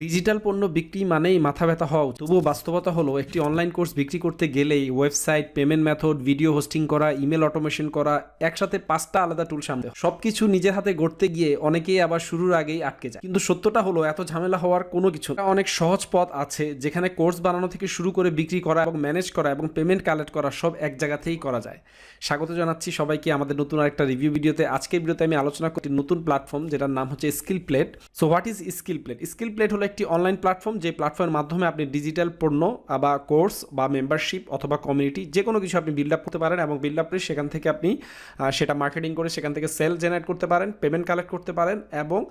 Digital পণ্য বিক্রি মানেই মাথা ব্যথা হওয়া উচিত। তবুও বাস্তবতা হলো একটি অনলাইন কোর্স বিক্রি করতে গেলেই website, payment method, video hosting করা, ইমেল অটোমেশন করা, একসাথে 5টা আলাদা টুল সামনে সবকিছু নিজের হাতে গড়তে গিয়ে অনেকেই আবার শুরুর আগেই আটকে যায়। কিন্তু সত্যটা হলো এত ঝামেলা হওয়ার কোনো কিছু না। অনেক সহজ পথ আছে যেখানে কোর্স বানানো থেকে শুরু করে বিক্রি করা এবং ম্যানেজ করা এবং পেমেন্ট কালেক্ট করা সব এক জায়গাতেই করা যায়। স্বাগত জানাচ্ছি সবাইকে আমাদের নতুন আরেকটা রিভিউ ভিডিওতে। আজকের ভিডিওতে আমি আলোচনা করছি নতুন প্ল্যাটফর্ম যেটার নাম হচ্ছে skill plate. So what is skill plate? Skill plate হলো একটি অনলাইন প্ল্যাটফর্ম, যে প্ল্যাটফর্মের মাধ্যমে আপনি ডিজিটাল পণ্য বা কোর্স বা মেম্বারশিপ অথবা কমিউনিটি যে কোনো কিছু আপনি বিল্ড আপ করতে পারেন এবং বিল্ড আপ করে সেখান থেকে আপনি সেটা মার্কেটিং করে সেখান থেকে সেল জেনারেট করতে পারেন, পেমেন্ট কালেক্ট করতে পারেন এবং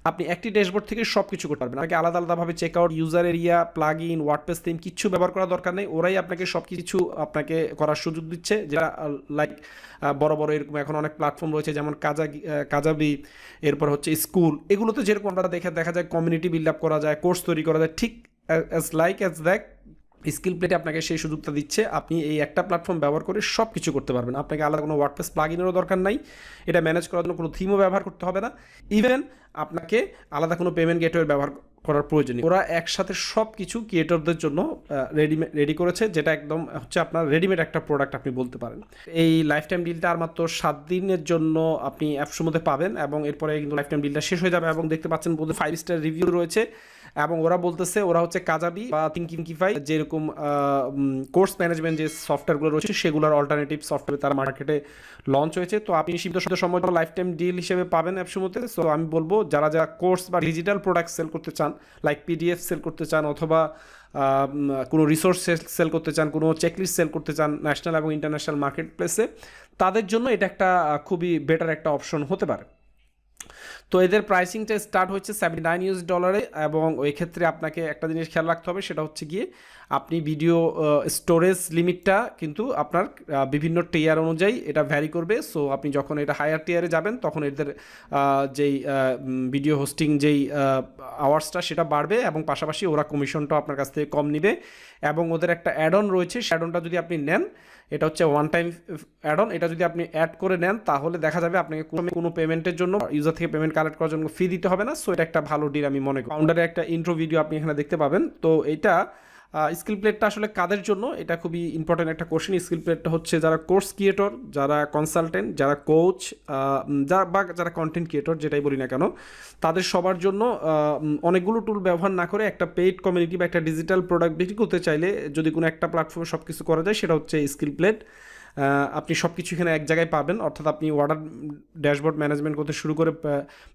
আপনি একটি ড্যাশবোর্ড থেকে সব কিছু করতে পারবেন। আপনাকে আলাদা আলাদাভাবে check out, user area, plug in, WordPress theme কিচ্ছু ব্যবহার করার দরকার নেই। ওরাই আপনাকে সব কিছু আপনাকে করার সুযোগ দিচ্ছে, যেটা লাইক বড় বড় এরকম এখন অনেক প্ল্যাটফর্ম রয়েছে যেমন কাজাবি, এরপর হচ্ছে স্কুল। এগুলোতে যেরকম আমরা দেখা যায় কমিউনিটি বিল্ড আপ করা যায়, কোর্স তৈরি করা যায়, ঠিক অ্যাজ দ্যাট স্কিল প্লেটে আপনাকে সেই সুযোগটা দিচ্ছে। আপনি এই একটা প্ল্যাটফর্ম ব্যবহার করে সব কিছু করতে পারবেন। আপনাকে আলাদা কোনো ওয়ার্ডপ্রেস প্লাগইনেরও দরকার নাই, এটা ম্যানেজ করার জন্য কোনো থিমও ব্যবহার করতে হবে না, ইভেন আপনাকে আলাদা কোনো পেমেন্ট গেটওয়ে ব্যবহার করার প্রয়োজন নেই। ওরা একসাথে সব কিছু ক্রিয়েটরদের জন্য রেডি করেছে, যেটা একদম হচ্ছে আপনার রেডিমেড একটা প্রোডাক্ট আপনি বলতে পারেন। এই লাইফ টাইম ডিলটা আর মাত্র 7 দিনের জন্য আপনি অ্যাপসের মধ্যে পাবেন এবং এরপরে কিন্তু লাইফ টাইম ডিলটা শেষ হয়ে যাবে। এবং দেখতে পাচ্ছেন বলতে 5 স্টার রিভিউ রয়েছে এবং ওরা বলতেছে ওরা হচ্ছে কাজাবি বা থিঙ্কিফাই যেরকম কোর্স ম্যানেজমেন্ট যে সফটওয়্যারগুলো রয়েছে সেগুলোর অল্টারনেটিভ সফটওয়্যার তারা মার্কেটে লঞ্চ হয়েছে। তো আপনি সীমিত সময় লাইফ টাইম ডিল হিসেবে পাবেন অ্যাপসের মধ্যে। সো আমি বলবো যারা কোর্স বা ডিজিটাল প্রোডাক্ট সেল করতে চান, লাইক পিডিএফ সেল করতে চান অথবা কোনো রিসোর্স সেল করতে চান, কোনো চেকলিস্ট সেল করতে চান ন্যাশনাল এবং ইন্টারন্যাশনাল মার্কেট প্লেসে, তাদের জন্য এটা একটা খুবই বেটার একটা অপশন হতে পারে। তো এদের প্রাইসিংটা স্টার্ট হচ্ছে $79 এবং ওই ক্ষেত্রে আপনাকে একটা জিনিস খেয়াল রাখতে হবে, সেটা হচ্ছে গিয়ে আপনি ভিডিও স্টোরেজ লিমিটটা কিন্তু আপনার বিভিন্ন টিয়ার অনুযায়ী এটা ভ্যারি করবে। সো আপনি যখন এটা হায়ার টিয়ারে যাবেন তখন এদের যেই ভিডিও হোস্টিং যেই আওয়ার্সটা সেটা বাড়বে এবং পাশাপাশি ওরা কমিশনটাও আপনার কাছ থেকে কম নেবে। এবং ওদের একটা অ্যাড অন রয়েছে, সেই অ্যাড অনটা যদি আপনি নেন, এটা হচ্ছে ওয়ান টাইম অ্যাড অন, এটা যদি আপনি অ্যাড করে নেন তাহলে দেখা যাবে আপনাকে কোনো পেমেন্টের জন্য ইউজার থেকে পেমেন্ট কালেক্ট করার জন্য ফি দিতে হবে না। সো এটা একটা ভালো ডিল আমি মনে করি। ফাউন্ডারের একটা ইন্ট্রো ভিডিও আপনি এখানে দেখতে পাবেন। তো এটা স্কিল প্লেটটা আসলে কাদের জন্য, এটা খুবই ইম্পর্টেন্ট একটা কোশ্চেন। স্কিল প্লেটটা হচ্ছে যারা কোর্স ক্রিয়েটর, যারা কনসালটেন্ট, যারা কোচ, যারা কন্টেন্ট ক্রিয়েটর যেটাই বলি না কেন, তাদের সবার জন্য অনেকগুলো টুল ব্যবহার না করে একটা পেইড কমিউনিটি বা একটা ডিজিটাল প্রোডাক্ট বিক্রি করতে চাইলে যদি কোনো একটা প্ল্যাটফর্মে সব কিছু করা যায় সেটা হচ্ছে স্কিল প্লেট। আপনি সব কিছু এখানে এক জায়গায় পাবেন, অর্থাৎ আপনি অর্ডার ড্যাশবোর্ড ম্যানেজমেন্ট করতে শুরু করে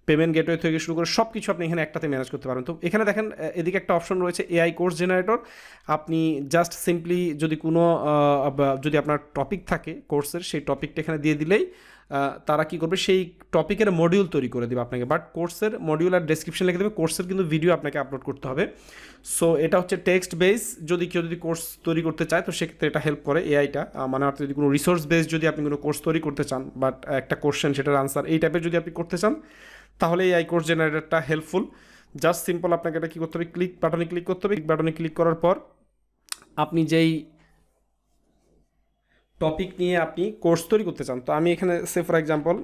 পেমেন্ট গেটওয়ে থেকে শুরু করে সব কিছু আপনি এখানে একটাতে ম্যানেজ করতে পারেন। তো এখানে দেখেন এদিকে একটা অপশন রয়েছে এআই কোর্স জেনারেটর। আপনি জাস্ট সিম্পলি যদি আপনার টপিক থাকে কোর্সের, সেই টপিকটা এখানে দিয়ে দিলেই তারা কি করবে, সেই টপিকের মডিউল তৈরি করে দেবে আপনাকে। বাট কোর্সের মডিউল আর ডেসক্রিপশন লিখে দেবে, কোর্সের কিন্তু ভিডিও আপনাকে আপলোড করতে হবে। সো এটা হচ্ছে টেক্সট বেস। কেউ যদি কোর্স তৈরি করতে চায় তো সেক্ষেত্রে এটা হেল্প করে এআইটা। মানে অর্থাৎ যদি কোনো রিসোর্স বেস যদি আপনি কোনো কোর্স তৈরি করতে চান, বাট একটা কোশ্চেন সেটার আনসার এই টাইপের যদি আপনি করতে চান, তাহলে এআই কোর্স জেনারেটরটা হেল্পফুল। জাস্ট সিম্পল আপনাকে এটা কী করতে হবে, ক্লিক বাটনে ক্লিক করতে হবে। বাটনে ক্লিক করার পর আপনি যেই টপিক নিয়ে আপনি কোর্স তৈরি করতে চান, তো আমি এখানে ফর এক্সাম্পল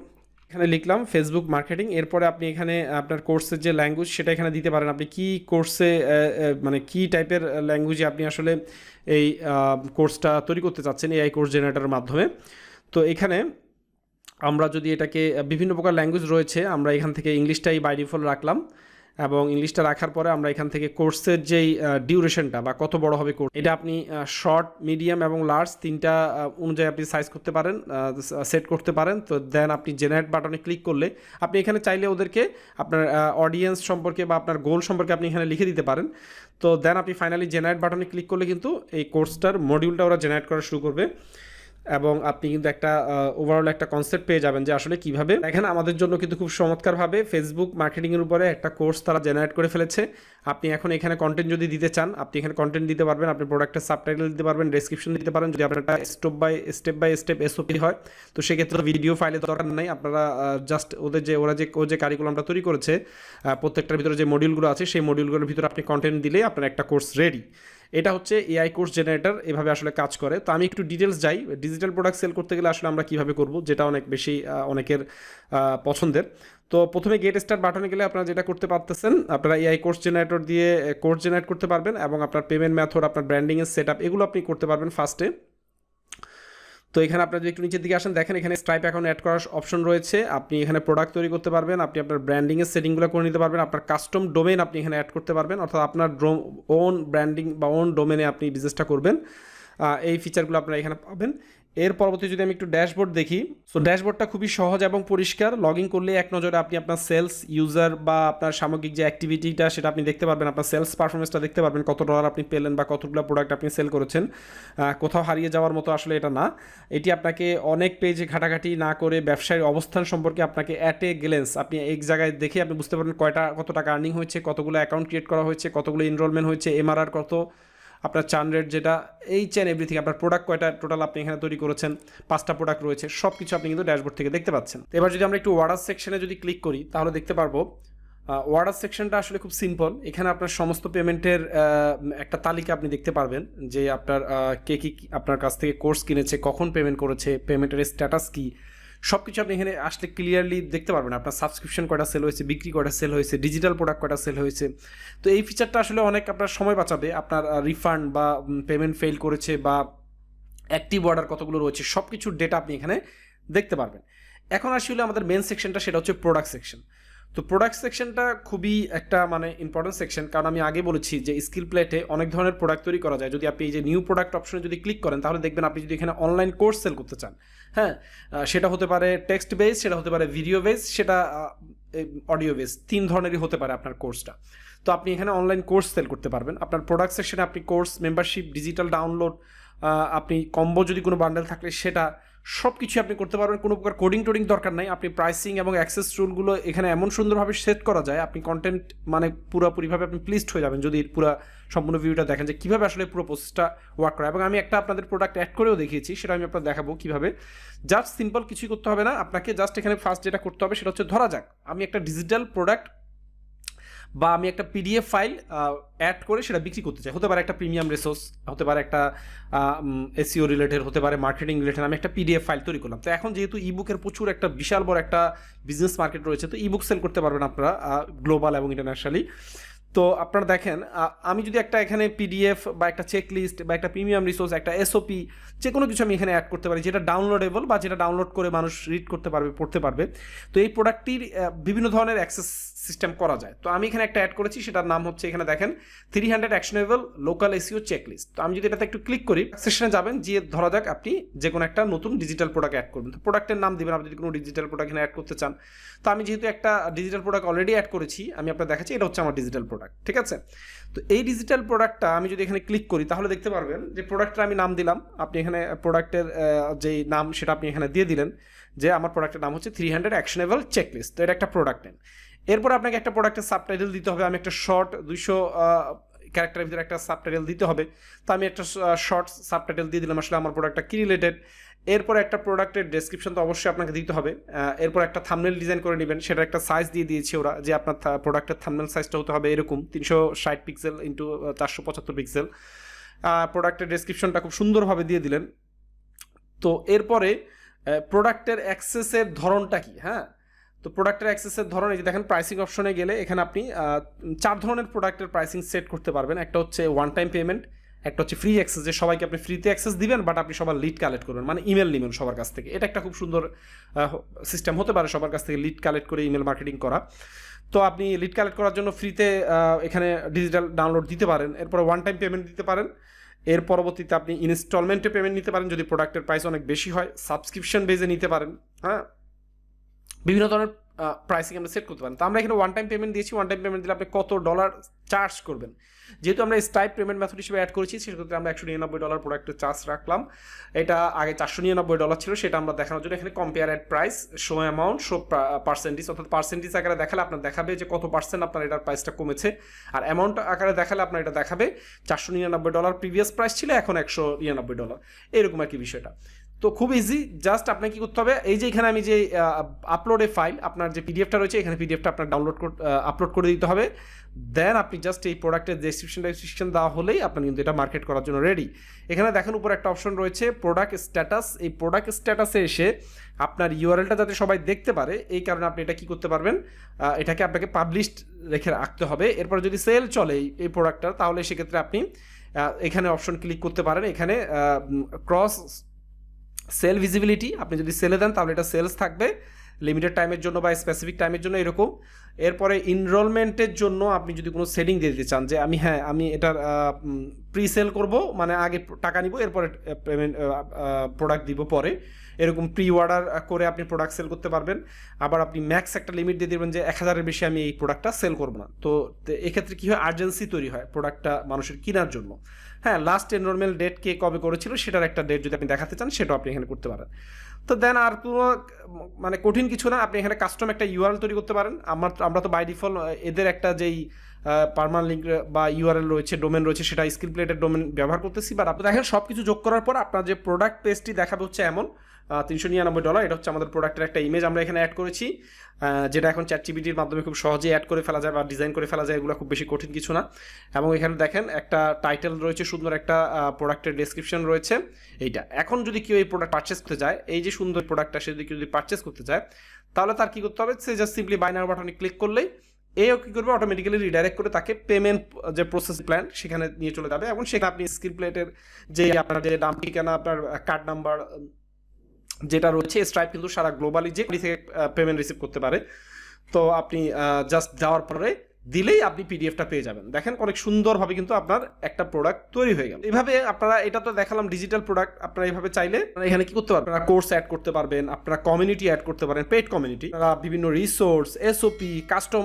এখানে লিখলাম ফেসবুক মার্কেটিং। এরপরে আপনি এখানে আপনার কোর্সের যে ল্যাঙ্গুয়েজ সেটা এখানে দিতে পারেন। আপনি কি কোর্সে মানে কি টাইপের ল্যাঙ্গুয়েজে আপনি আসলে এই কোর্সটা তৈরি করতে চাচ্ছেন এআই কোর্স জেনারেটরের মাধ্যমে। তো এখানে আমরা যদি এটাকে বিভিন্ন প্রকার ল্যাঙ্গুয়েজ রয়েছে, আমরা এখান থেকে ইংলিশটাই বাই ডিফল্ট রাখলাম এবং ইংলিশটা রাখার পরে আমরা এখান থেকে কোর্সের যেই ডিউরেশনটা বা কত বড় হবে কোর্স, এটা আপনি শর্ট, মিডিয়াম এবং লার্জ তিনটা অনুযায়ী আপনি সাইজ করতে পারেন, সেট করতে পারেন। তো দেন আপনি জেনারেট বাটনে ক্লিক করলে আপনি এখানে চাইলে ওদেরকে আপনার অডিয়েন্স সম্পর্কে বা আপনার গোল সম্পর্কে আপনি এখানে লিখে দিতে পারেন। তো দেন আপনি ফাইনালি জেনারেট বাটনে ক্লিক করলে কিন্তু এই কোর্সটার মডিউলটা ওরা জেনারেট করা শুরু করবে এবং আপনি কিন্তু একটা ওভারঅল একটা কনসেপ্ট পেয়ে যাবেন যে আসলে কীভাবে। দেখেন আমাদের জন্য কিন্তু খুব চমৎকারভাবে ফেসবুক মার্কেটিংয়ের উপরে একটা কোর্স তারা জেনারেট করে ফেলেছে। আপনি এখন এখানে কন্টেন্ট যদি দিতে চান, আপনি এখানে কন্টেন্ট দিতে পারবেন, আপনি প্রোডাক্টের সাবটাইটেল দিতে পারবেন, ডেসক্রিপশন দিতে পারেন। যদি আপনার একটা স্টেপ বাই স্টেপ এসওপি হয় তো সেক্ষেত্রে ভিডিও ফাইলে দরকার নাই। আপনারা জাস্ট ওরা যে কারিকুলামটা তৈরি করেছে প্রত্যেকটার ভিতরে যে মডিউলগুলো আছে সেই মডিউলগুলোর ভিতরে আপনি কন্টেন্ট দিলেই আপনার একটা কোর্স রেডি। এটা হচ্ছে এআই কোর্স জেনারেটর, এভাবে আসলে কাজ করে। তো আমি একটু ডিটেলস যাই, ডিজিটাল প্রোডাক্ট সেল করতে গেলে আসলে আমরা কীভাবে করব, যেটা অনেক বেশি অনেকের পছন্দের। তো প্রথমে গেট স্টার্ট বাটনে গেলে আপনারা যেটা করতে পারতেছেন, আপনারা এআই কোর্স জেনারেটর দিয়ে কোর্স জেনারেট করতে পারবেন এবং আপনার পেমেন্ট মেথড, আপনার ব্র্যান্ডিংয়ের সেট আপ, এগুলো আপনি করতে পারবেন ফার্স্টে। তো এখানে আপনারা যদি একটু নিচের দিকে আসেন, দেখেন এখানে স্ট্রাইপ অ্যাকাউন্ট অ্যাড করার অপশন রয়েছে। আপনি এখানে প্রোডাক্ট তৈরি করতে পারবেন, আপনি আপনার ব্র্যান্ডিংয়ের সেটিংগুলো করে নিতে পারবেন, আপনার কাস্টম ডোমেন আপনি এখানে অ্যাড করতে পারবেন, অর্থাৎ আপনার ওন ব্র্যান্ডিং বা ওন ডোমেনে আপনি বিজনেসটা করবেন। এই ফিচারগুলো আপনারা এখানে পাবেন। এর পরবর্তী যদি আমি একটু ড্যাশবোর্ড দেখি, সো ড্যাশবোর্ডটা খুবই সহজ এবং পরিষ্কার। লগ ইন করলে এক নজরে আপনি আপনার সেলস, ইউজার বা আপনার সামগ্রিক যে অ্যাক্টিভিটিটা সেটা আপনি দেখতে পারবেন, আপনার সেলস পারফরমেন্সটা দেখতে পারবেন, কত ডলার আপনি পেলেন বা কতগুলো প্রোডাক্ট আপনি সেল করেছেন। কোথাও হারিয়ে যাওয়ার মতো আসলে এটা না। এটি আপনাকে অনেক পেজে ঘাটাঘাটি না করে ব্যবসায়ীর অবস্থান সম্পর্কে আপনাকে অ্যাট এ গ্লেন্স আপনি এক জায়গায় দেখে আপনি বুঝতে পারবেন কত টাকা আর্নিং হয়েছে, কতগুলো অ্যাকাউন্ট ক্রিয়েট করা হয়েছে, কতগুলো এনরোলমেন্ট হয়েছে, এমআরআর কত, আপনার চার্ন রেট যেটা, এইচ অ্যান্ড এভরিথিং, আপনার প্রোডাক্ট কয়টা টোটাল আপনি এখানে তৈরি করেছেন, 5টা প্রোডাক্ট রয়েছে, সব কিছু আপনি কিন্তু ড্যাশবোর্ড থেকে দেখতে পাচ্ছেন। এবার যদি আমরা একটু অর্ডার সেকশনে যদি ক্লিক করি তাহলে দেখতে পারবো অর্ডার সেকশনটা আসলে খুব সিম্পল। এখানে আপনার সমস্ত পেমেন্টের একটা তালিকা আপনি দেখতে পারবেন, যে আপনার কে কী আপনার কাছ থেকে কোর্স কিনেছে, কখন পেমেন্ট করেছে, পেমেন্টের স্ট্যাটাস কী, সব কিছু আপনি এখানে আসলে ক্লিয়ারলি দেখতে পারবেন। আপনার সাবস্ক্রিপশন কয়টা সেল হয়েছে, বিক্রি কয়টা সেল হয়েছে, ডিজিটাল প্রোডাক্ট কয়টা সেল হয়েছে। তো এই ফিচারটা আসলে অনেক আপনার সময় বাঁচাবে। আপনার রিফান্ড বা পেমেন্ট ফেল করেছে বা অ্যাক্টিভ অর্ডার কতগুলো রয়েছে, সব কিছুর ডেটা আপনি এখানে দেখতে পারবেন। এখন আসলে আমাদের মেন সেকশনটা, সেটা হচ্ছে প্রোডাক্ট সেকশন। তো প্রোডাক্ট সেকশনটা খুবই একটা মানে ইম্পর্টেন্ট সেকশন, কারণ আমি আগে বলেছি যে স্কিল প্লেটে অনেক ধরনের প্রোডাক্ট তৈরি করা যায়। যদি আপনি এই যে নিউ প্রোডাক্ট অপশনে যদি ক্লিক করেন তাহলে দেখবেন আপনি যদি এখানে অনলাইন কোর্স সেল করতে চান, হ্যাঁ, সেটা হতে পারে টেক্সট বেস, সেটা হতে পারে ভিডিও বেস, সেটা অডিও বেস, 3 ধরনেরই হতে পারে আপনার কোর্সটা। তো আপনি এখানে অনলাইন কোর্স সেল করতে পারবেন। আপনার প্রোডাক্ট সেকশনে আপনি কোর্স, মেম্বারশিপ, ডিজিটাল ডাউনলোড, আপনি কম্বো যদি কোনো বান্ডেল থাকলে সেটা, সব কিছু আপনি করতে পারবেন। কোনো প্রকার কোডিং টোডিং দরকার নাই। আপনি প্রাইসিং এবং অ্যাক্সেস রুলগুলো এখানে এমন সুন্দরভাবে সেট করা যায়, আপনি কন্টেন্ট মানে পুরোপুরিভাবে আপনি প্লিজড হয়ে যাবেন যদি পুরো সম্পূর্ণ ভিডিওটা দেখেন যে কীভাবে আসলে পুরো প্রসেসটা ওয়ার্ক করে। এবং আমি একটা আপনাদের প্রোডাক্ট অ্যাড করেও দেখিয়েছি, সেটা আমি আপনার দেখাবো কীভাবে। জাস্ট সিম্পল কিছুই করতে হবে না আপনাকে, জাস্ট এখানে ফার্স্ট যেটা করতে হবে সেটা হচ্ছে, ধরা যাক আমি একটা ডিজিটাল প্রোডাক্ট বা আমি একটা পিডিএফ ফাইল অ্যাড করে সেটা বিক্রি করতে চাই। হতে পারে একটা প্রিমিয়াম রিসোর্স, হতে পারে একটা এসইও রিলেটেড, হতে পারে মার্কেটিং রিলেটেড। আমি একটা পিডিএফ ফাইল তৈরি করলাম। তো এখন যেহেতু ইবুকের প্রচুর একটা বিশাল বড় একটা বিজনেস মার্কেট রয়েছে, তো ইবুক সেল করতে পারবেন আপনারা গ্লোবাল এবং ইন্টারন্যাশনালি। তো আপনারা দেখেন, আমি যদি একটা এখানে পিডিএফ বা একটা চেক লিস্ট বা একটা প্রিমিয়াম রিসোর্স, একটা এসওপি, যে কোনো কিছু আমি এখানে অ্যাড করতে পারি, যেটা ডাউনলোডেবল বা যেটা ডাউনলোড করে মানুষ রিড করতে পারবে, পড়তে পারবে। তো এই প্রোডাক্টটির বিভিন্ন ধরনের অ্যাক্সেস সিস্টেম করা যায়। তো আমি এখানে একটা অ্যাড করেছি, সেটার নাম হচ্ছে, এখানে দেখেন 300 অ্যাকশনেবল লোকাল এসইও চেকলিস্ট। তো আমি যদি এটাতে একটু ক্লিক করি, সেকশনে যাবেন, যে ধরা যাক আপনি যে কোনো একটা নতুন ডিজিটাল প্রোডাক্ট অ্যাড করবেন। তো প্রোডাক্টের নাম দিবেন আপনি যদি কোনো ডিজিটাল প্রোডাক্ট এখানে অ্যাড করতে চান। তো আমি যেহেতু একটা ডিজিটাল প্রোডাক্ট অলরেডি অ্যাড করেছি, আমি আপনার দেখাচ্ছি, এটা হচ্ছে আমার ডিজিটাল প্রোডাক্ট, ঠিক আছে। তো এই ডিজিটাল প্রোডাক্টটা আমি যদি এখানে ক্লিক করি তাহলে দেখতে পারবেন যে প্রোডাক্টটা আমি নাম দিলাম। আপনি এখানে প্রোডাক্টের যেই নাম সেটা আপনি এখানে দিয়ে দিলেন, যে আমার প্রোডাক্টের নাম হচ্ছে 300 অ্যাকশনেবল চেকলিস্ট। তো এটা একটা প্রোডাক্ট নেন। এরপর আপনাকে একটা প্রোডাক্টের সাবটাইটেল দিতে হবে। আমি একটা শর্ট 200 ক্যারেক্টারের ভিতরে একটা সাবটাইটেল দিতে হবে। তো আমি একটা শর্ট সাবটাইটেল দিয়ে দিলাম আসলে আমার প্রোডাক্টটা কী রিলেটেড। এরপর একটা প্রোডাক্টের ডেসক্রিপশন তো অবশ্যই আপনাকে দিতে হবে। এরপর একটা থাম্বনেল ডিজাইন করে নেবেন, সেটা একটা সাইজ দিয়ে দিয়েছে ওরা, যে আপনার প্রোডাক্টের থাম্বনেল সাইজটা হতে হবে এরকম 360 পিক্সেল ইন্টু 475 পিক্সেল। প্রোডাক্টের ডেসক্রিপশনটা খুব সুন্দরভাবে দিয়ে দিলেন। তো এরপরে প্রোডাক্টের অ্যাক্সেসের ধরনটা কি, হ্যাঁ। তো প্রোডাক্টের অ্যাক্সেসের ধরন, এই যে দেখেন প্রাইসিং অপশনে গেলে এখানে আপনি 4 ধরনের প্রোডাক্টের প্রাইসিং সেট করতে পারবেন। একটা হচ্ছে ওয়ান টাইম পেমেন্ট, একটা হচ্ছে ফ্রি অ্যাক্সেস, যে সবাইকে আপনি ফ্রিতে অ্যাক্সেস দিবেন, বাট আপনি সবার লিড কালেক্ট করবেন, মানে ইমেল নেবেন সবার কাছ থেকে। এটা একটা খুব সুন্দর সিস্টেম হতে পারে, সবার কাছ থেকে লিড কালেক্ট করে ইমেল মার্কেটিং করা। তো আপনি লিড কালেক্ট করার জন্য ফ্রিতে এখানে ডিজিটাল ডাউনলোড দিতে পারেন। এরপর ওয়ান টাইম পেমেন্ট দিতে পারেন। এর পরবর্তীতে আপনি ইনস্টলমেন্টে পেমেন্ট নিতে পারেন যদি প্রোডাক্টের প্রাইস অনেক বেশি হয়। সাবস্ক্রিপশন বেজে নিতে পারেন, হ্যাঁ। বিভিন্ন ধরনের প্রাইসিং আমরা সেট করতে পারেন। তো আমরা এখানে ওয়ান টাইম পেমেন্ট দিয়েছি। ওয়ান টাইম পেমেন্ট দিলে আপনি কত ডলার চার্জ করবেন, যেহেতু আমরা স্টাইপ পেমেন্ট মেথড হিসেবে অ্যাড করেছি, সেক্ষেত্রে আমরা $199 প্রোডাক্টের চার্জ রাখলাম। এটা আগে $499 ছিল, সেটা আমরা দেখানোর জন্য এখানে compare at price, show amount, show percentage, অর্থাৎ পার্সেন্টেজ আকারে দেখালে আপনার দেখাবে যে কত পার্সেন্ট আপনার এটার প্রাইসটা কমেছে, আর অ্যামাউন্ট আকারে দেখালে আপনার এটা দেখাবে $499 প্রিভিয়াস প্রাইস ছিল, এখন $199, এরকম আর কি বিষয়টা। তো খুব ইজি, জাস্ট আপনাকে কি করতে হবে, এই যে এখানে আমি যে আপলোড এ ফাইল, আপনার যে পিডিএফটা রয়েছে এখানে পিডিএফটা আপনার আপলোড করে দিতে হবে। দেন আপনি জাস্ট এই প্রোডাক্টের ডেসক্রিপশন দেওয়া হলেই আপনার কিন্তু এটা মার্কেট করার জন্য রেডি। এখানে দেখেন উপর একটা অপশন রয়েছে প্রোডাক্ট স্ট্যাটাস, এই প্রোডাক্ট স্ট্যাটাসে এসে আপনার ইউআরএলটা যাতে সবাই দেখতে পারে এই কারণে আপনি এটা কি করতে পারবেন, এটাকে আপনাকে পাবলিশড রেখে রাখতে হবে। এরপর যদি সেল চলে এই প্রোডাক্টটার, তাহলে সেক্ষেত্রে আপনি এখানে অপশন ক্লিক করতে পারেন, এখানে ক্রস সেল ভিজিবিলিটি, আপনি যদি সেলে দেন তাহলে এটা সেলস থাকবে লিমিটেড টাইমের জন্য বা স্পেসিফিক টাইমের জন্য এরকম। এরপরে ইনরোলমেন্টের জন্য আপনি যদি কোনো সেটিং দিয়ে দিতে চান যে আমি এটার প্রি সেল করবো, মানে আগে টাকা নিব এরপরে পেমেন্ট প্রোডাক্ট দিব পরে, এরকম প্রি অর্ডার করে আপনি প্রোডাক্ট সেল করতে পারবেন। আবার আপনি ম্যাক্স একটা লিমিট দিয়ে দেবেন যে 1000-এর বেশি আমি এই প্রোডাক্টটা সেল করবো না। তো এক্ষেত্রে কী হয়, আর্জেন্সি তৈরি হয় প্রোডাক্টটা মানুষের কেনার জন্য। হ্যাঁ, লাস্ট এনরোলমেন্ট ডেট কে কবে করেছিল সেটার একটা ডেট যদি আপনি দেখাতে চান সেটাও আপনি এখানে করতে পারেন। তো দেন আর কোনো মানে কঠিন কিছু না, আপনি এখানে কাস্টম একটা ইউআরএল তৈরি করতে পারেন। আমরা তো বাই ডিফল্ট এদের একটা যেই পারমানেন্ট লিঙ্ক বা ইউআরএল রয়েছে, ডোমেন রয়েছে, সেটা স্কিল প্লেটের ডোমেন ব্যবহার করতেছি। বাট আপনি দেখেন সব কিছু যোগ করার পর আপনার যে প্রোডাক্ট পেজটি দেখাবে হচ্ছে এমন $399, এটা হচ্ছে আমাদের প্রোডাক্টের একটা ইমেজ আমরা এখানে অ্যাড করেছি, যেটা এখন চ্যাটজিপিটির মাধ্যমে খুব সহজেই অ্যাড করে ফেলা যায় বা ডিজাইন করে ফেলা যায়, এগুলো খুব বেশি কঠিন কিছু না। এবং এখানে দেখেন একটা টাইটেল রয়েছে, সুন্দর একটা প্রোডাক্টের ডেসক্রিপশন রয়েছে এইটা। এখন যদি কেউ এই প্রোডাক্ট পারচেস করতে যায়, এই যে সুন্দর প্রোডাক্টটা সে যদি পারচেস করতে যায়, তাহলে তার কী করতে হবে, সে জাস্ট সিম্পলি বাই নাও বাটনে ক্লিক করলেই এও কী করবে, অটোমেটিক্যালি রিডাইরেক্ট করে তাকে পেমেন্ট যে প্রসেস প্ল্যান সেখানে নিয়ে চলে যাবে। এবং সেখানে আপনি স্কিল প্লেটের যে আপনার যে নাম ঠিকানা, আপনার কার্ড নাম্বার যেটা রয়েছে, স্ট্রাইপ কিন্তু সারা গ্লোবালি যে থেকে পেমেন্ট রিসিভ করতে পারে। তো আপনি জাস্ট যাওয়ার পরে দিলেই আপনি পিডিএফটা পেয়ে যাবেন। দেখেন অনেক সুন্দরভাবে কিন্তু আপনার একটা প্রোডাক্ট তৈরি হয়ে গেল। এইভাবে আপনারা, এটা তো দেখালাম ডিজিটাল প্রোডাক্ট, আপনারা এইভাবে চাইলে এখানে কি করতে পারবেন, আপনারা কোর্স অ্যাড করতে পারবেন, আপনারা কমিউনিটি অ্যাড করতে পারেন, পেড কমিউনিটি, বিভিন্ন resource, SOP, custom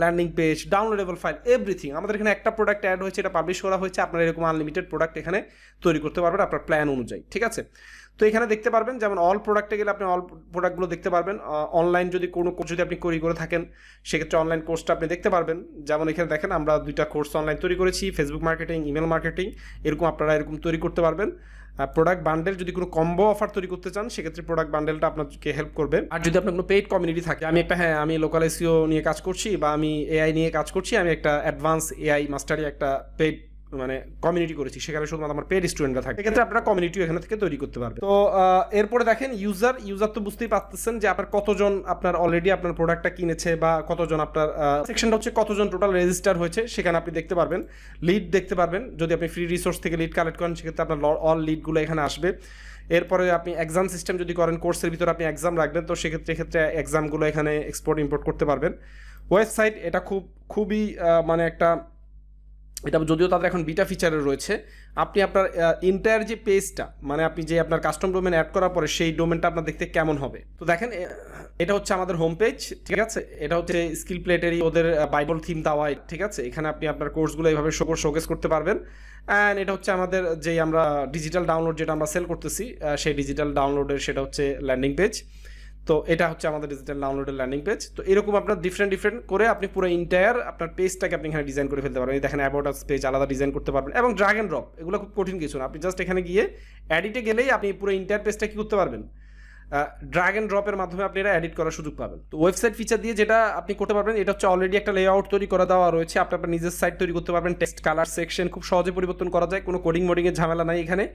landing page, downloadable file, everything. আমাদের এখানে একটা প্রোডাক্ট অ্যাড হয়েছে, এটা পাবলিশ করা হয়েছে, আপনারা এরকম আনলিমিটেড প্রোডাক্ট এখানে তৈরি করতে পারবেন আপনার প্ল্যান অনুযায়ী, ঠিক আছে। তো এখানে দেখতে পারবেন যেমন অল প্রোডাক্টে গেলে আপনি অল প্রোডাক্টগুলো দেখতে পারবেন। অনলাইন যদি কোনো কোর্স যদি আপনি করে থাকেন সেক্ষেত্রে অনলাইন কোর্সটা আপনি দেখতে পারবেন। যেমন এখানে দেখেন আমরা 2টা কোর্স অনলাইন তৈরি করেছি, ফেসবুক মার্কেটিং, ইমেল মার্কেটিং, এরকম আপনারা এরকম তৈরি করতে পারবেন। প্রোডাক্ট বান্ডেল যদি কোনো কম্বো অফার তৈরি করতে চান সেক্ষেত্রে প্রোডাক্ট বান্ডেলটা আপনাকে হেল্প করবে। আর যদি আপনার কোনো পেইড কমিউনিটি থাকে, আমি লোকাল এসইও নিয়ে কাজ করছি বা আমি এআই নিয়ে কাজ করছি, আমি একটা অ্যাডভান্স এআই মাস্টারি একটা পেইড মানে কমিউনিটি করেছি, সেখানে শুধুমাত্র আমার পেড স্টুডেন্টরা থাকে, সেক্ষেত্রে আপনারা কমিউনিটিও এখানে থেকে তৈরি করতে পারবেন। তো এরপরে দেখেন ইউজার তো বুঝতেই পারতেছেন যে আপনার কতজন আপনার অলরেডি আপনার প্রোডাক্টটা কিনেছে বা কতজন আপনার সেকশনটা হচ্ছে কতজন টোটাল রেজিস্টার হয়েছে, সেখানে আপনি দেখতে পারবেন, লিড দেখতে পারবেন। যদি আপনি ফ্রি রিসোর্স থেকে লিড কালেক্ট করেন সেক্ষেত্রে আপনার অল লিডগুলো এখানে আসবে। এরপরে আপনি এক্সাম সিস্টেম যদি করেন, কোর্সের ভিতরে আপনি এক্সাম রাখবেন, তো সেক্ষেত্রে এক্সামগুলো এখানে এক্সপোর্ট ইম্পোর্ট করতে পারবেন। ওয়েবসাইট, এটা খুবই মানে একটা, এটা যদিও তাদের এখন বিটা ফিচারে রয়েছে, আপনি আপনার ইন্টায়ার যে পেজটা, মানে আপনি যে আপনার কাস্টম ডোমেন অ্যাড করার পরে সেই ডোমেনটা আপনার দেখতে কেমন হবে। তো দেখেন এটা হচ্ছে আমাদের হোম পেজ, ঠিক আছে। এটা হচ্ছে স্কিল প্লেটেরই ওদের বাইবল থিম দেওয়া, ঠিক আছে। এখানে আপনি আপনার কোর্সগুলো এইভাবে শোকেস করতে পারবেন। অ্যান্ড এটা হচ্ছে আমাদের যেই আমরা ডিজিটাল ডাউনলোড যেটা আমরা সেল করতেছি, সেই ডিজিটাল ডাউনলোডের সেটা হচ্ছে ল্যান্ডিং পেজ। তো এটা হচ্ছে আমাদের ডিজিটাল ডাউনলোডের ল্যান্ডিং পেজ। তো এরকম আপনার ডিফারেন্ট করে আপনি পুরো ইন্টায়ার আপনার পেজটাকে আপনি এখানে ডিজাইন করে ফেলতে পারবেন। দেখেন অ্যাবাউট আস পেজ আলাদা ডিজাইন করতে পারবেন, এবং ড্র্যাগ এন্ড ড্রপ, এগুলো খুব কঠিন কিছু না। আপনি জাস্ট এখানে গিয়ে এডিটে গেলেই আপনি পুরো ইন্টায়ার পেজটা কি করতে পারবেন, ড্র্যাগ এন্ড ড্রপের মাধ্যমে আপনি এটা এডিট করার সুযোগ পাবেন। তো ওয়েবসাইট ফিচার দিয়ে যেটা আপনি করতে পারবেন, এটা হচ্ছে অলরেডি একটা লেআউট তৈরি করা দেওয়া রয়েছে, আপনি আপনার নিজের সাইট তৈরি করতে পারবেন। টেক্সট, কালার, সেকশন খুব সহজে পরিবর্তন করা যায়, কোনো কোডিংয়ের ঝামেলা নাই এখানে।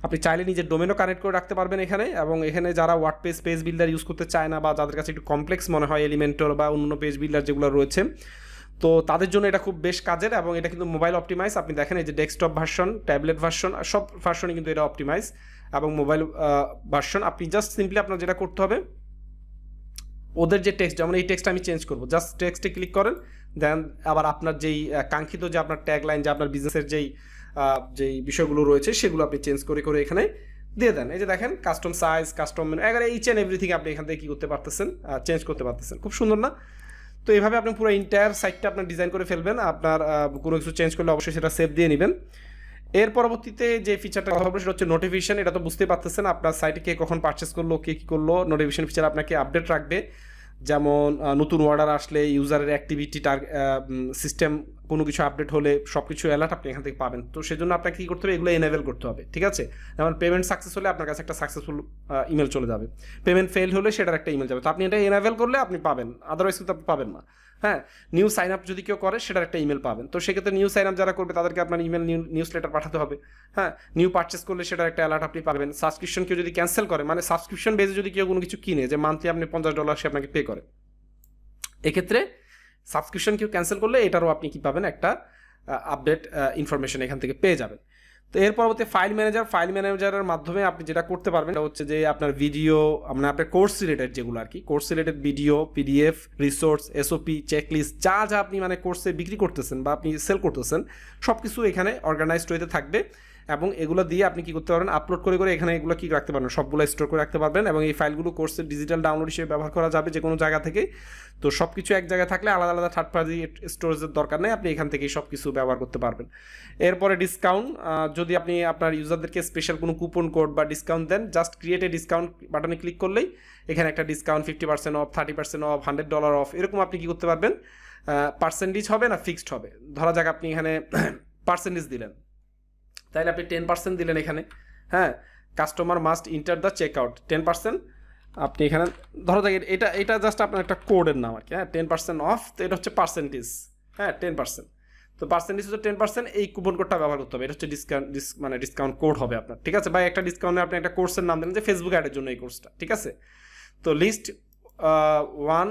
আপনি চাইলে নিজের ডোমেনও কানেক্ট করে রাখতে পারবেন এখানে। এবং এখানে যারা ওয়ার্ডপ্রেস পেজ বিল্ডার ইউজ করতে চায় না, বা যাদের কাছে একটু কমপ্লেক্স মনে হয় এলিমেন্টর বা অন্য পেজ বিল্ডার যেগুলো রয়েছে, তো তাদের জন্য এটা খুব বেশ কাজের। এবং এটা কিন্তু মোবাইল অপটিমাইজ, আপনি দেখেন এই যে ডেস্কটপ ভার্সন, ট্যাবলেট ভার্সন, সব ভার্সনই কিন্তু এটা অপটিমাইজ, এবং মোবাইল ভার্সন। আপনি জাস্ট সিম্পলি আপনার যেটা করতে হবে, ওদের যে টেক্সট, যেমন এই টেক্সট আমি চেঞ্জ করবো, জাস্ট টেক্সটে ক্লিক করেন, দেন আবার আপনার যেই কাঙ্ক্ষিত যে আপনার ট্যাগ লাইন, যে আপনার বিজনেসের যেই বিষয়গুলো রয়েছে সেগুলো আপনি চেঞ্জ করে এখানে দিয়ে দেন। এই যে দেখেন কাস্টম সাইজ, কাস্টম মেনু, এগারে ইচ অ্যান্ড এভরিথিং আপনি এখান থেকে কী করতে পারতেছেন, চেঞ্জ করতে পারতেছেন। খুব সুন্দর না? তো এইভাবে আপনি পুরো ইন্টায়ার সাইটটা আপনার ডিজাইন করে ফেলবেন। আপনার কোনো কিছু চেঞ্জ করলে অবশ্যই সেটা সেভ দিয়ে নেবেন। এর পরবর্তীতে যে ফিচারটা কথা বলবো সেটা হচ্ছে নোটিফিকেশন। এটা তো বুঝতেই পারতেছেন, আপনার সাইটে কে কখন পারচেস করলো, কে কী করলো, নোটিফিকেশন ফিচার আপনাকে আপডেট রাখবে। যেমন নতুন অর্ডার আসলে, ইউজারের অ্যাক্টিভিটি, সিস্টেম কোনো কিছু আপডেট হলে সব কিছু অ্যালার্ট আপনি এখান থেকে পাবেন। তো সেজন্য আপনাকে কী করতে হবে, এগুলো এনেবল করতে হবে, ঠিক আছে? যেমন পেমেন্ট সাকসেস হলে আপনার কাছে একটা সাকসেসফুল ইমেল চলে যাবে, পেমেন্ট ফেল হলে সেটার একটা ইমেল যাবে। তো আপনি এটা এনেবল করলে আপনি পাবেন, আদারওয়াইজ কিন্তু আপনি পাবেন না। হ্যাঁ, নিউ সাইন আপ যদি কেউ করে সেটার একটা ইমেল পাবেন। তো সেক্ষেত্রে নিউ সাইন আপ যারা করবে তাদেরকে আপনার ইমেল নিউজ লেটার পাঠাতে হবে। হ্যাঁ, নিউ পারচেস করলে সেটার একটা অ্যালার্ট আপনি পাবেন। সাবস্ক্রিপশন কেউ যদি ক্যান্সেল করে, মানে সাবস্ক্রিপশন বেজে যদি কেউ কোনো কিছু কিনে, যে মান্থলি আপনি $50 সে আপনাকে পে করে, এক্ষেত্রে সাবস্ক্রিপশন কেউ ক্যান্সেল করলে এটারও আপনি কি পাবেন, একটা আপডেট ইনফরমেশন এখান থেকে পেয়ে যাবেন। তো এর পরবর্তী ফাইল ম্যানেজারের মাধ্যমে আপনি যেটা করতে পারবেন সেটা হচ্ছে যে আপনার ভিডিও, মানে আপনার কোর্স রিলেটেড যেগুলো আর কি, course related video, PDF, resource, SOP, checklist, যা যা আপনি মানে কোর্সে বিক্রি করতেছেন বা আপনি সেল করতেছেন সব কিছু এখানে অর্গানাইজড হইতে থাকবে। এবং এগুলো দিয়ে আপনি কি করতে পারবেন, আপলোড করে করে এখানে এগুলো কি রাখতে পারবেন, সবগুলো স্টোর করে রাখতে পারবেন। এবং এই ফাইলগুলো কোর্সের ডিজিটাল ডাউনলোড হিসেবে ব্যবহার করা যাবে যে কোনো জায়গা থেকে। তো সব কিছু এক জায়গায় থাকলে আলাদা আলাদা থার্ড পার্টি স্টোরেজের দরকার নেই, আপনি এখান থেকেই সব কিছু ব্যবহার করতে পারবেন। এরপরে ডিসকাউন্ট, যদি আপনি আপনার ইউজারদেরকে স্পেশাল কোনো কুপন কোড বা ডিসকাউন্ট দেন, জাস্ট ক্রিয়েট এ ডিসকাউন্ট বাটনে ক্লিক করলেই এখানে একটা ডিসকাউন্ট 50% অফ, 30% অফ, $100 অফ, এরকম আপনি কি করতে পারবেন। পার্সেন্টেজ হবে না ফিক্সড হবে, ধরা যাক আপনি এখানে পার্সেন্টেজ দিলেন, তাইলে আপনি 10% দিলেন এখানে। হ্যাঁ, customer must enter the check out 10%, আপনি এখানে ধরো যাক এটা জাস্ট আপনার একটা কোডের নাম আর কি। হ্যাঁ, 10% অফ, তো এটা হচ্ছে পার্সেন্টেজ। হ্যাঁ, 10%, তো পার্সেন্টেজ হচ্ছে 10%, এই কুপন কোডটা ব্যবহার করতে হবে, এটা হচ্ছে মানে ডিসকাউন্ট কোড হবে আপনার, ঠিক আছে? বা একটা ডিসকাউন্টে আপনি একটা কোর্সের নাম দিলেন যে ফেসবুক অ্যাডের জন্য এই কোর্সটা, ঠিক আছে? তো লিস্ট 1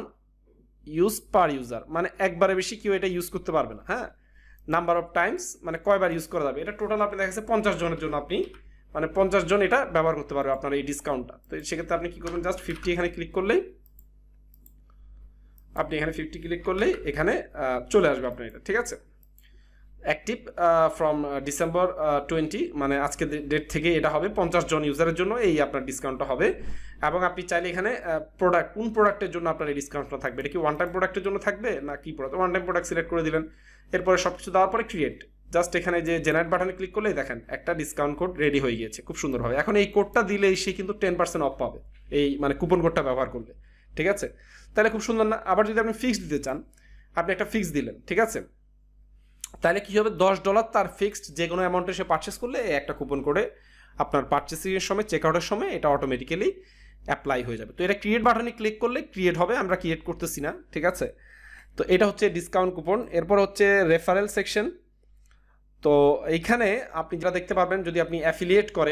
ইউজ পার ইউজার, মানে একবারে বেশি কেউ এটা ইউজ করতে পারবে না। হ্যাঁ, নাম্বার অফ টাইমস, মানে কয়বার ইউজ করা যাবে, এটা টোটাল আপনি দেখা যাচ্ছে 50 জনের জন্য আপনি, মানে 50 জন এটা ব্যবহার করতে পারবে আপনার এই ডিসকাউন্টটা। তো সেক্ষেত্রে আপনি কি করবেন, জাস্ট 50 এখানে ক্লিক করলেই, আপনি এখানে 50 ক্লিক করলেই এখানে চলে আসবে আপনার এটা, ঠিক আছে? অ্যাক্টিভ ফ্রম ডিসেম্বর 20, মানে আজকে ডেট থেকে এটা হবে 50 জন ইউজারের জন্য এই আপনার ডিসকাউন্টটা হবে। এবং আপনি চাইলে এখানে কোন প্রোডাক্টের জন্য আপনার এই ডিসকাউন্টটা থাকবে, এটা কি ওয়ান টাইম প্রোডাক্টের জন্য থাকবে না কি product, one time product select করে দিলেন। এরপরে সব কিছু দেওয়ার পরে ক্রিয়েট, জাস্ট এখানে যে জেনারেট বাটনে ক্লিক করলেই দেখেন একটা ডিসকাউন্ট কোড রেডি হয়ে গিয়েছে খুব সুন্দরভাবে। এখন এই কোডটা দিলেই সে কিন্তু 10% অফ পাবে, এই মানে কুপন কোডটা ব্যবহার করলে, ঠিক আছে? তাহলে খুব সুন্দর না? আবার যদি আপনি ফিক্সড দিতে চান, আপনি একটা ফিক্স দিলেন, ঠিক আছে? তাহলে কী হবে, $10 তার ফিক্সড, যে কোনো অ্যামাউন্টে সে পারচেস করলে একটা কুপন করে আপনার পারচেসিংয়ের সময়, চেক আউটের সময় এটা অটোমেটিক্যালি অ্যাপ্লাই হয়ে যাবে। তো এটা ক্রিয়েট বাটনে ক্লিক করলে ক্রিয়েট হবে, আমরা ক্রিয়েট করতেছি না, ঠিক আছে? তো এটা হচ্ছে ডিসকাউন্ট কুপন। এরপর হচ্ছে রেফারেল সেকশন। তো এইখানে আপনি যেটা দেখতে পারবেন, যদি আপনি অ্যাফিলিয়েট করে,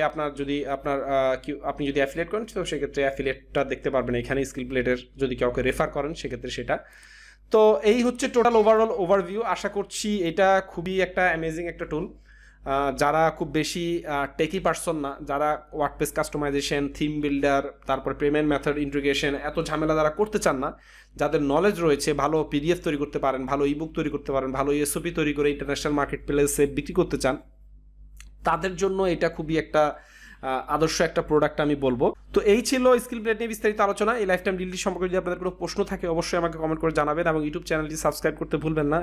আপনি যদি অ্যাফিলিয়েট করেন তো সেক্ষেত্রে অ্যাফিলিয়েটটা দেখতে পারবেন এখানে, স্কিল প্লেটের যদি কাউকে রেফার করেন সেক্ষেত্রে সেটা। তো এই হচ্ছে টোটাল ওভারঅল ওভারভিউ। আশা করছি এটা খুবই একটা অ্যামেজিং একটা টুল। যারা খুব বেশি টেকি পারসন না, যারা ওয়ার্ডপ্রেস কাস্টমাইজেশন, থিম বিল্ডার, তারপর পেমেন্ট মেথড ইন্টিগ্রেশন, এত ঝামেলা যারা করতে চান না, যাদের নলেজ রয়েছে, ভালো পিডিএফ তৈরি করতে পারেন, ভালো ইবুক তৈরি করতে পারেন, ভালো এসওপি তৈরি করে ইন্টারন্যাশনাল মার্কেট প্লেসে বিক্রি করতে চান, তাদের জন্য এটা খুবই একটা আদর্শ একটা প্রোডাক্ট আমি বলবো। তো এই ছিল স্কিল প্লেট নিয়ে বিস্তারিত আলোচনা। এই লাইফ টাইম ডিলটি সম্পর্কে যদি আপনাদের কোনো প্রশ্ন থাকে অবশ্যই আমাকে কমেন্ট করে জানাবেন এবং ইউটিউব চ্যানেলটি সাবস্ক্রাইব করতে ভুলবেন না।